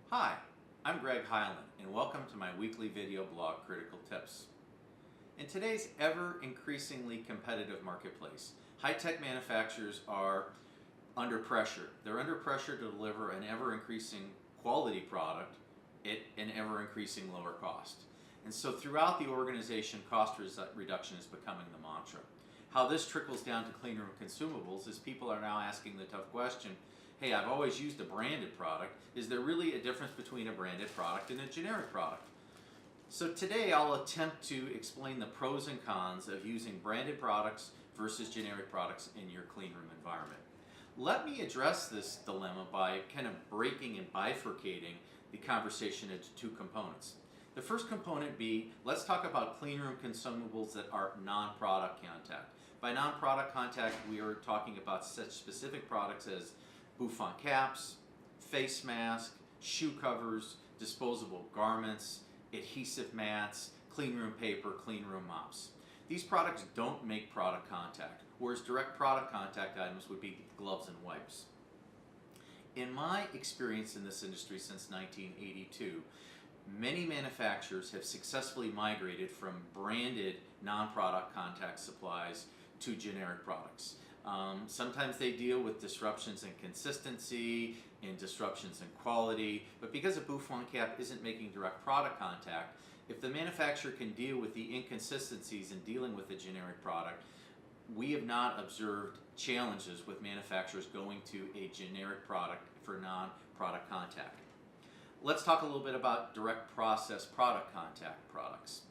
Hi, I'm Greg Hyland, and welcome to my weekly video blog, Critical Tips. In today's ever-increasingly competitive marketplace, high-tech manufacturers are under pressure. They're under pressure to deliver an ever-increasing quality product at an ever-increasing lower cost. And so throughout the organization, cost reduction is becoming the mantra. How this trickles down to cleanroom consumables is people are now asking the tough question, hey, I've always used a branded product. Is there really a difference between a branded product and a generic product? So today I'll attempt to explain the pros and cons of using branded products versus generic products in your cleanroom environment. Let me address this dilemma by kind of breaking and bifurcating the conversation into two components. The first component be, let's talk about cleanroom consumables that are non-product contact. By non-product contact, we are talking about such specific products as bouffant caps, face mask, shoe covers, disposable garments, adhesive mats, cleanroom paper, cleanroom mops. These products don't make product contact, whereas direct product contact items would be gloves and wipes. In my experience in this industry since 1982, many manufacturers have successfully migrated from branded non-product contact supplies to generic products. Sometimes they deal with disruptions in consistency and disruptions in quality, but because a bouffant cap isn't making direct product contact, if the manufacturer can deal with the inconsistencies in dealing with a generic product, we have not observed challenges with manufacturers going to a generic product for non-product contact. Let's talk a little bit about direct process product contact products.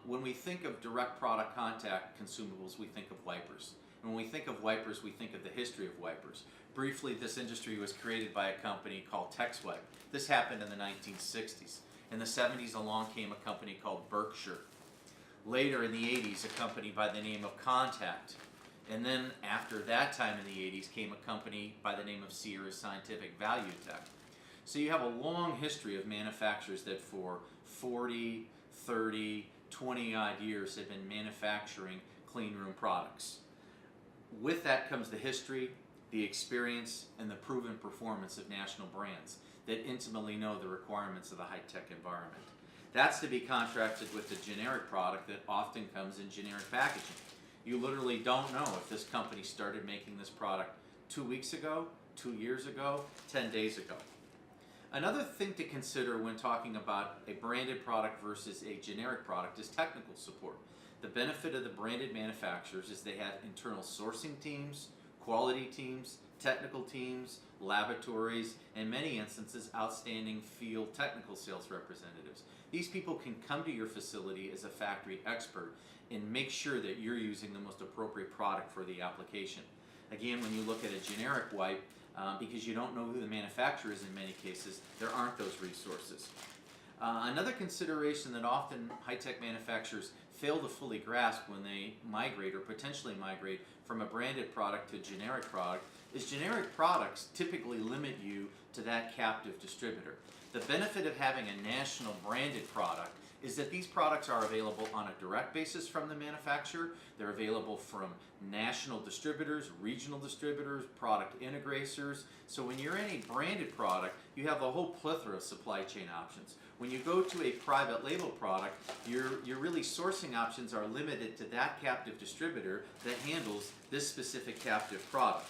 When we think of direct product contact consumables, we think of wipers. When we think of wipers, we think of the history of wipers. Briefly, this industry was created by a company called TexWipe. This happened in the 1960s. In the 70s, along came a company called Berkshire. Later in the 80s, a company by the name of Contact. And then after that time in the 80s came a company by the name of Sierra Scientific, Valutek. So you have a long history of manufacturers that for 40, 30, 20 odd years have been manufacturing cleanroom products. With that comes the history, the experience, and the proven performance of national brands that intimately know the requirements of the high-tech environment. That's to be contrasted with the generic product that often comes in generic packaging. You literally don't know if this company started making this product 2 weeks ago, 2 years ago, 10 days ago. Another thing to consider when talking about a branded product versus a generic product is technical support. The benefit of the branded manufacturers is they have internal sourcing teams, quality teams, technical teams, laboratories, and in many instances outstanding field technical sales representatives. These people can come to your facility as a factory expert and make sure that you're using the most appropriate product for the application. Again, when you look at a generic wipe, because you don't know who the manufacturer is in many cases, there aren't those resources. Another consideration that often high-tech manufacturers fail to fully grasp when they migrate or potentially migrate from a branded product to a generic product is generic products typically limit you to that captive distributor. The benefit of having a national branded product is that these products are available on a direct basis from the manufacturer. They're available from national distributors, regional distributors, product integrators. So when you're in a branded product, you have a whole plethora of supply chain options. When you go to a private label product, your really sourcing options are limited to that captive distributor that handles this specific captive product.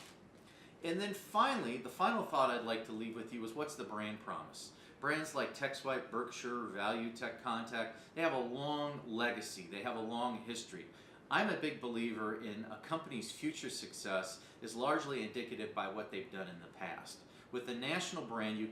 And then finally, the final thought I'd like to leave with you is what's the brand promise? Brands like TexWipe, Berkshire, Valutek, Contact, they have a long legacy, they have a long history. I'm a big believer in a company's future success is largely indicative by what they've done in the past. With a national brand, you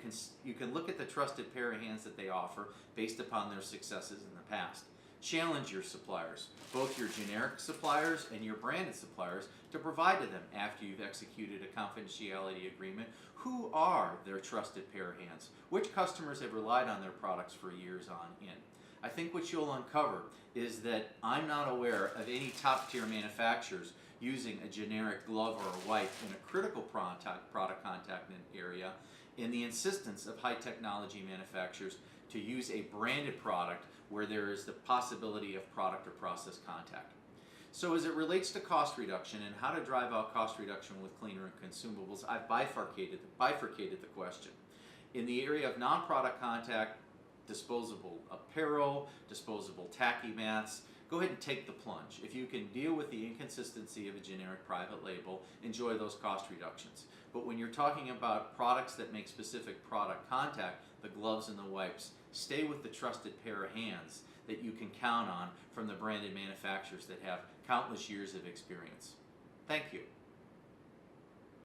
can look at the trusted pair of hands that they offer based upon their successes in the past. Challenge your suppliers, both your generic suppliers and your branded suppliers, to provide to them after you've executed a confidentiality agreement who are their trusted pair of hands, which customers have relied on their products for years on end. I think what you'll uncover is that I'm not aware of any top-tier manufacturers using a generic glove or a wipe in a critical product contact area, in the insistence of high technology manufacturers to use a branded product where there is the possibility of product or process contact. So as it relates to cost reduction and how to drive out cost reduction with cleanroom consumables, I've bifurcated the question. In the area of non-product contact, disposable apparel, disposable tacky mats, go ahead and take the plunge. If you can deal with the inconsistency of a generic private label, enjoy those cost reductions. But when you're talking about products that make specific product contact, the gloves and the wipes, stay with the trusted pair of hands that you can count on from the branded manufacturers that have countless years of experience. Thank you.